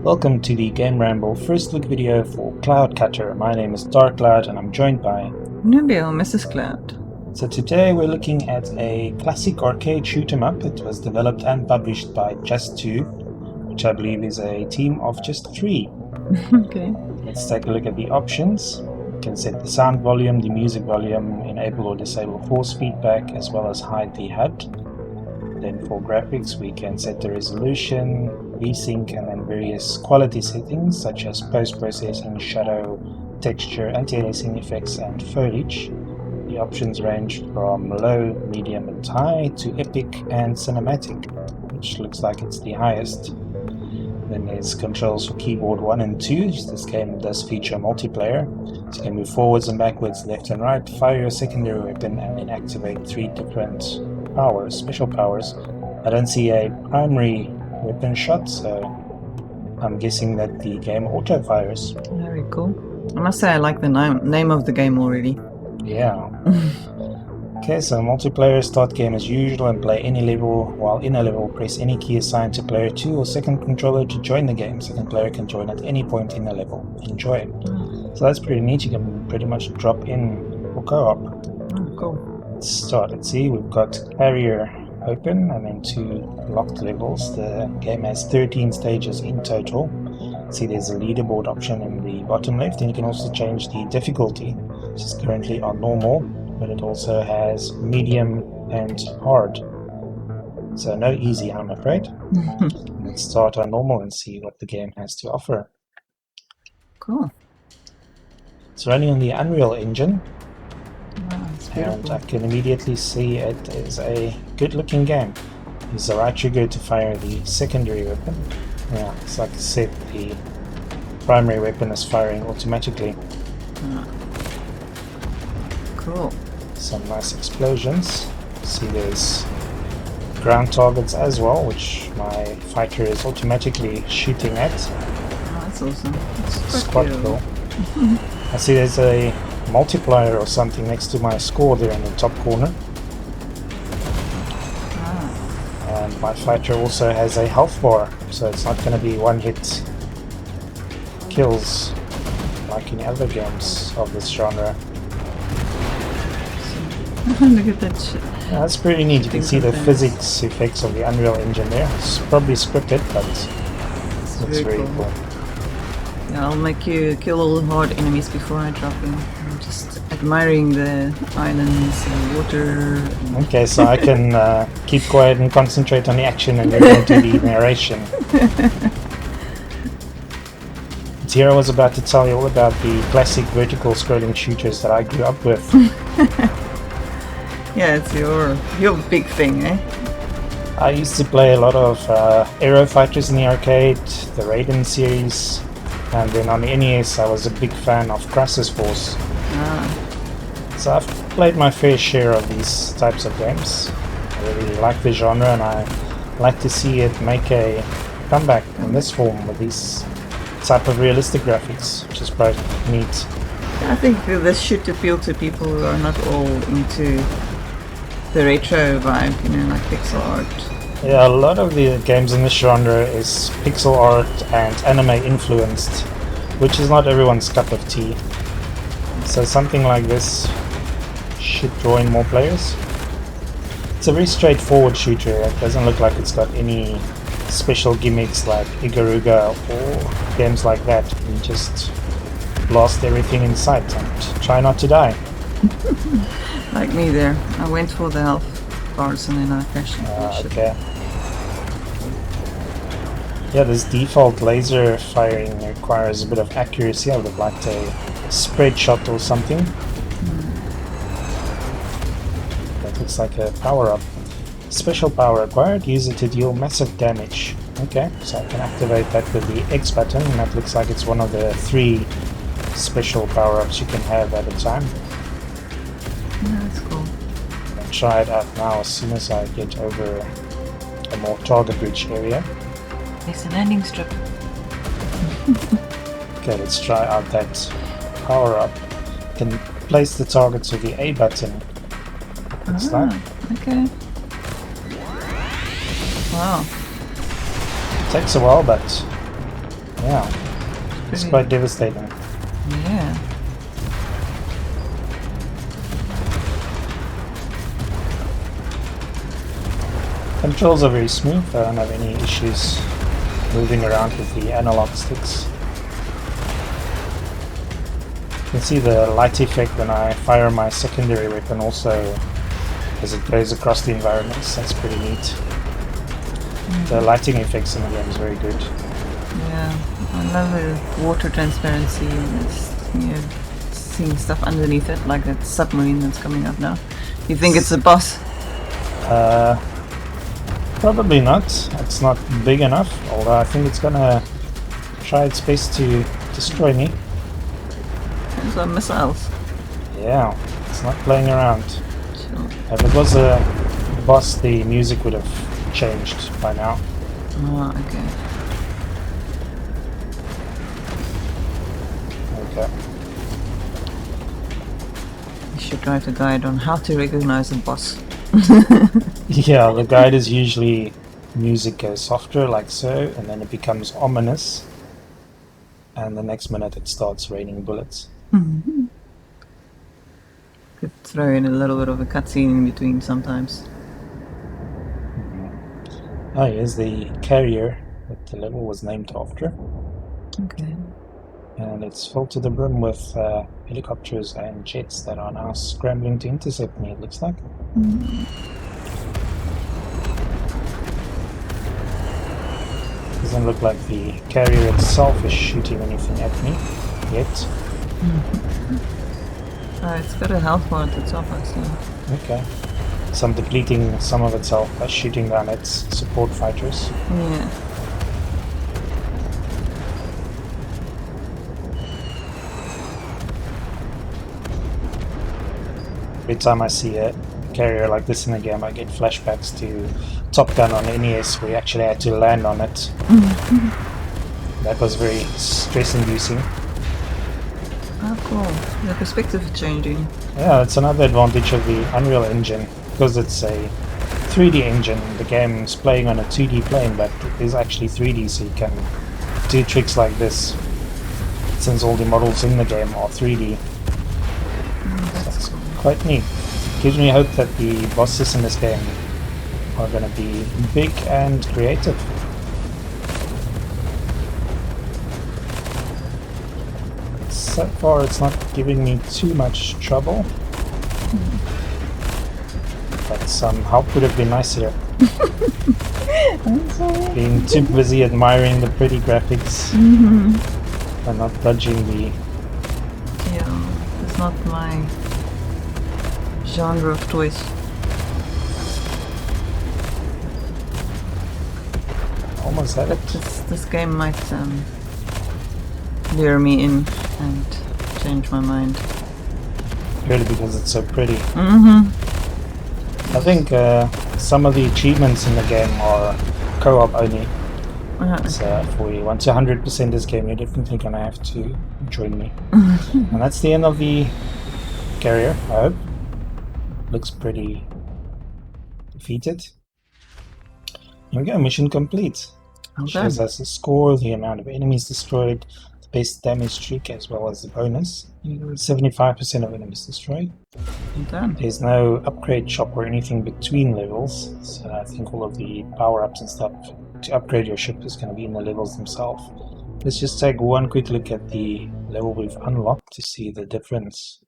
Welcome to the GAMERamble first look video for Cloud Cutter. My name is Dark Cloud and I'm joined by Nubiel, Mrs. Cloud. So today we're looking at a classic arcade shoot 'em up. It was developed and published by Just 2, which I believe is a team of just 3. Okay. Let's take a look at the options. You can set the sound volume, the music volume, enable or disable force feedback, as well as hide the HUD. Then for graphics we can set the resolution, VSync, and then various quality settings such as post-processing, shadow, texture, anti-aliasing effects, and foliage. The options range from low, medium, and high to epic and cinematic, which looks like it's the highest. Then there's controls for keyboard 1 and 2. This game does feature multiplayer, so you can move forwards and backwards, left and right, fire your secondary weapon, and then activate 3 different powers, special powers. I don't see a primary weapon shot, so I'm guessing that the game auto-fires. Very cool. I must say I like the name of the game already. Yeah. Okay, so multiplayer, start game as usual and play any level. While in a level, press any key assigned to player 2 or second controller to join the game. Second player can join at any point in the level. Enjoy. So that's pretty neat. You can pretty much drop in for co-op. Oh, cool. Let's start. Let's see, we've got carrier open and then 2 locked levels. The game has 13 stages in total. See, there's a leaderboard option in the bottom left, and you can also change the difficulty, which is currently on normal, but it also has medium and hard. So no easy, I'm afraid. Let's start on normal and see what the game has to offer. Cool. It's running on the Unreal Engine. Wow, it's And beautiful. I can immediately see it is a good looking game. Use the right trigger to fire the secondary weapon. Yeah, it's like I said, the primary weapon is firing automatically. Cool. Some nice explosions. See, there's ground targets as well, which my fighter is automatically shooting at. Oh, that's awesome. It's quite cool. I see there's a multiplier or something next to my score there in the top corner. And my fighter also has a health bar, so it's not going to be one-hit kills like in other games of this genre. Look at that shit. Yeah, that's pretty neat. You can see the physics effects of the Unreal Engine there. It's probably scripted, but it's very cool. Yeah, I'll make you kill all the hard enemies before I drop in. I'm just admiring the islands and water. Okay, so I can keep quiet and concentrate on the action, and you're going to the narration. Here I was about to tell you all about the classic vertical scrolling shooters that I grew up with. Yeah, it's your big thing, eh? I used to play a lot of Aero Fighters in the arcade, the Raiden series, and then on the NES I was a big fan of Crisis Force. So I've played my fair share of these types of games. I really like the genre, and I like to see it make a comeback in this form with these type of realistic graphics, which is quite neat. I think this should appeal to people who are not all into the retro vibe, you know, like pixel art. Yeah, a lot of the games in this genre is pixel art and anime influenced, which is not everyone's cup of tea. So something like this should draw in more players. It's a very straightforward shooter. It doesn't look like it's got any special gimmicks like Igaruga or games like that. You just blast everything in sight and try not to die. Like me there. I went for the health bars and then I crashed into the ship. Okay. Yeah, this default laser firing requires a bit of accuracy. I would have liked a spread shot or something. That looks like a power-up. Special power acquired, use it to deal massive damage. Okay, so I can activate that with the X button, and that looks like it's one of the 3 special power-ups you can have at a time. Yeah, that's cool. I'll try it out now as soon as I get over a more target-rich area. There's a landing strip. Okay, let's try out that power-up. You can place the targets with the A button. Looks like. Okay. Wow. Takes a while, but Yeah, it's quite devastating. Yeah. Controls are very smooth. I don't have any issues moving around with the analog sticks. You can see the light effect when I fire my secondary weapon also as it goes across the environments. That's pretty neat. The lighting effects in the game is very good. Yeah, I love the water transparency and this, seeing stuff underneath it, like that submarine that's coming up now. You think it's a boss? Probably not. It's not big enough, although I think it's gonna try its best to destroy me. Those are missiles. Yeah, it's not playing around. Sure. If it was a boss, the music would have changed by now. Oh, okay. Okay. You should write a guide on how to recognize a boss. Yeah, the guide is usually music goes softer like so, and then it becomes ominous, and the next minute it starts raining bullets. Could throw in a little bit of a cutscene in between sometimes. Oh, here's the carrier that the level was named after, Okay. and it's filled to the brim with helicopters and jets that are now scrambling to intercept me, it looks like. Doesn't look like the carrier itself is shooting anything at me yet. It's got a health bar at the top, I see. Okay. So I'm depleting some of its health by shooting down its support fighters. Yeah. Every time I see a carrier like this in a game, I get flashbacks to Top Gun on NES, where you actually had to land on it. That was very stress-inducing. Oh, cool. The perspective is changing. Yeah, that's another advantage of the Unreal Engine, because it's a 3D engine. The game's playing on a 2D plane, but it is actually 3D, so you can do tricks like this, since all the models in the game are 3D. That's cool. Quite neat. Gives me hope that the bosses in this game are going to be big and creative. So far it's not giving me too much trouble, but some help would have been nice here. Being too busy admiring the pretty graphics and not dodging the... Yeah, it's not my genre of toys. Almost had But it. this game might lure me in and change my mind. Purely because it's so pretty. Mm-hmm. I think some of the achievements in the game are co-op only. So if we want to 100% this game, you're definitely going to have to join me. And that's the end of the carrier, I hope. Looks pretty defeated. Here we go, mission complete. Well Shows done. us the score, the amount of enemies destroyed, the best damage streak, as well as the bonus. 75% of enemies destroyed. Well done. There's no upgrade shop or anything between levels, so I think all of the power-ups and stuff to upgrade your ship is going to be in the levels themselves. Let's just take one quick look at the level we've unlocked to see the difference.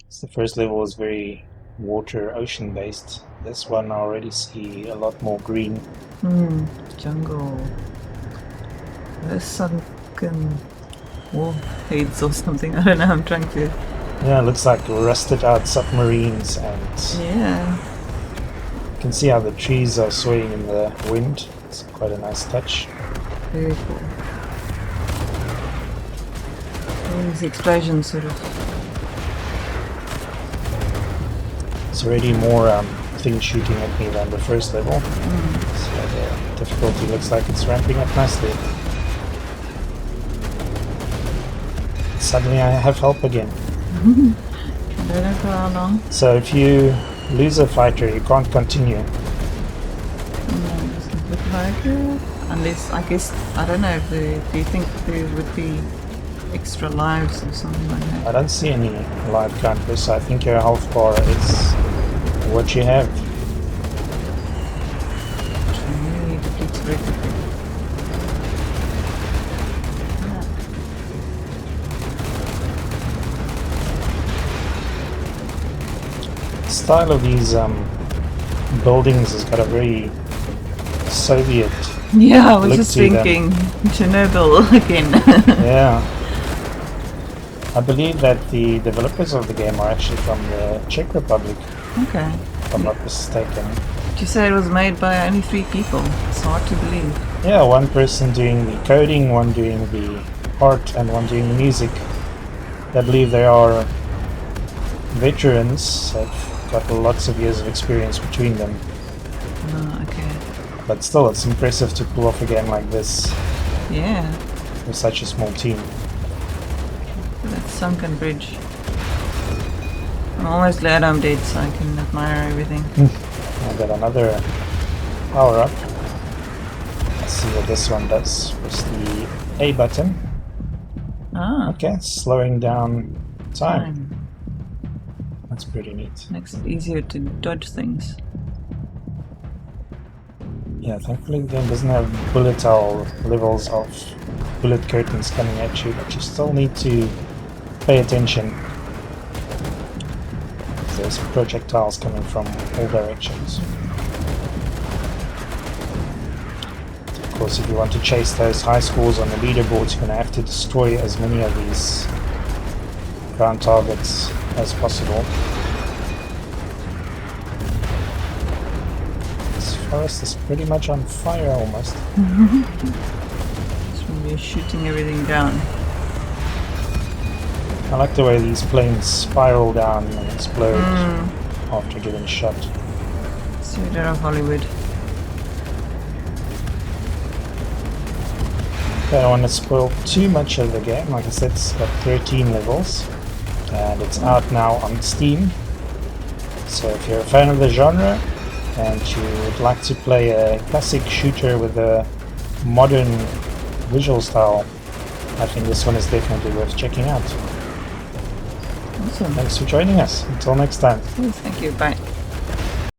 So the first level was very water, ocean based. This one I already see a lot more green. Jungle. There's sunken warheads or something. I don't know, I'm trying to... Yeah, it looks like rusted out submarines, and Yeah. you can see how the trees are swaying in the wind. It's quite a nice touch. Very cool. All these explosions sort of... It's already more things shooting at me than the first level. So the difficulty looks like it's ramping up nicely. Suddenly I have help again. I don't know for how long. So if you lose a fighter, you can't continue. No, it doesn't look like it. Unless, I guess, I don't know if do you think there would be extra lives or something like that? I don't see any live counters, so I think your health bar is what you have. Really depletes very quickly. Style of these buildings has got a very Soviet Yeah, I was look just to them. thinking Chernobyl again. Yeah. I believe that the developers of the game are actually from the Czech Republic, Okay. if I'm not mistaken. Did you say it was made by only 3 people? It's hard to believe. Yeah, one person doing the coding, one doing the art, and one doing the music. I believe they are veterans, have got lots of years of experience between them. Oh, okay. But still, it's impressive to pull off a game like this Yeah. with such a small team. That sunken bridge. I'm almost glad I'm dead so I can admire everything. I got another power up. Let's see what this one does. Press the A button. Ah, Okay, slowing down time. fine. That's pretty neat. Makes it easier to dodge things. Yeah, thankfully the game doesn't have bullet hell levels of bullet curtains coming at you, but you still need to pay attention. There's projectiles coming from all directions. Of course, if you want to chase those high scores on the leaderboards, you're going to have to destroy as many of these ground targets as possible. This forest is pretty much on fire almost. Just when you're shooting everything down. I like the way these planes spiral down and explode after getting shot. Straight out of Hollywood. I don't want to spoil too much of the game. Like I said, it's got 13 levels and it's out now on Steam. So if you're a fan of the genre and you would like to play a classic shooter with a modern visual style, I think this one is definitely worth checking out. Awesome. Thanks for joining us. Until next time. Thank you. Bye.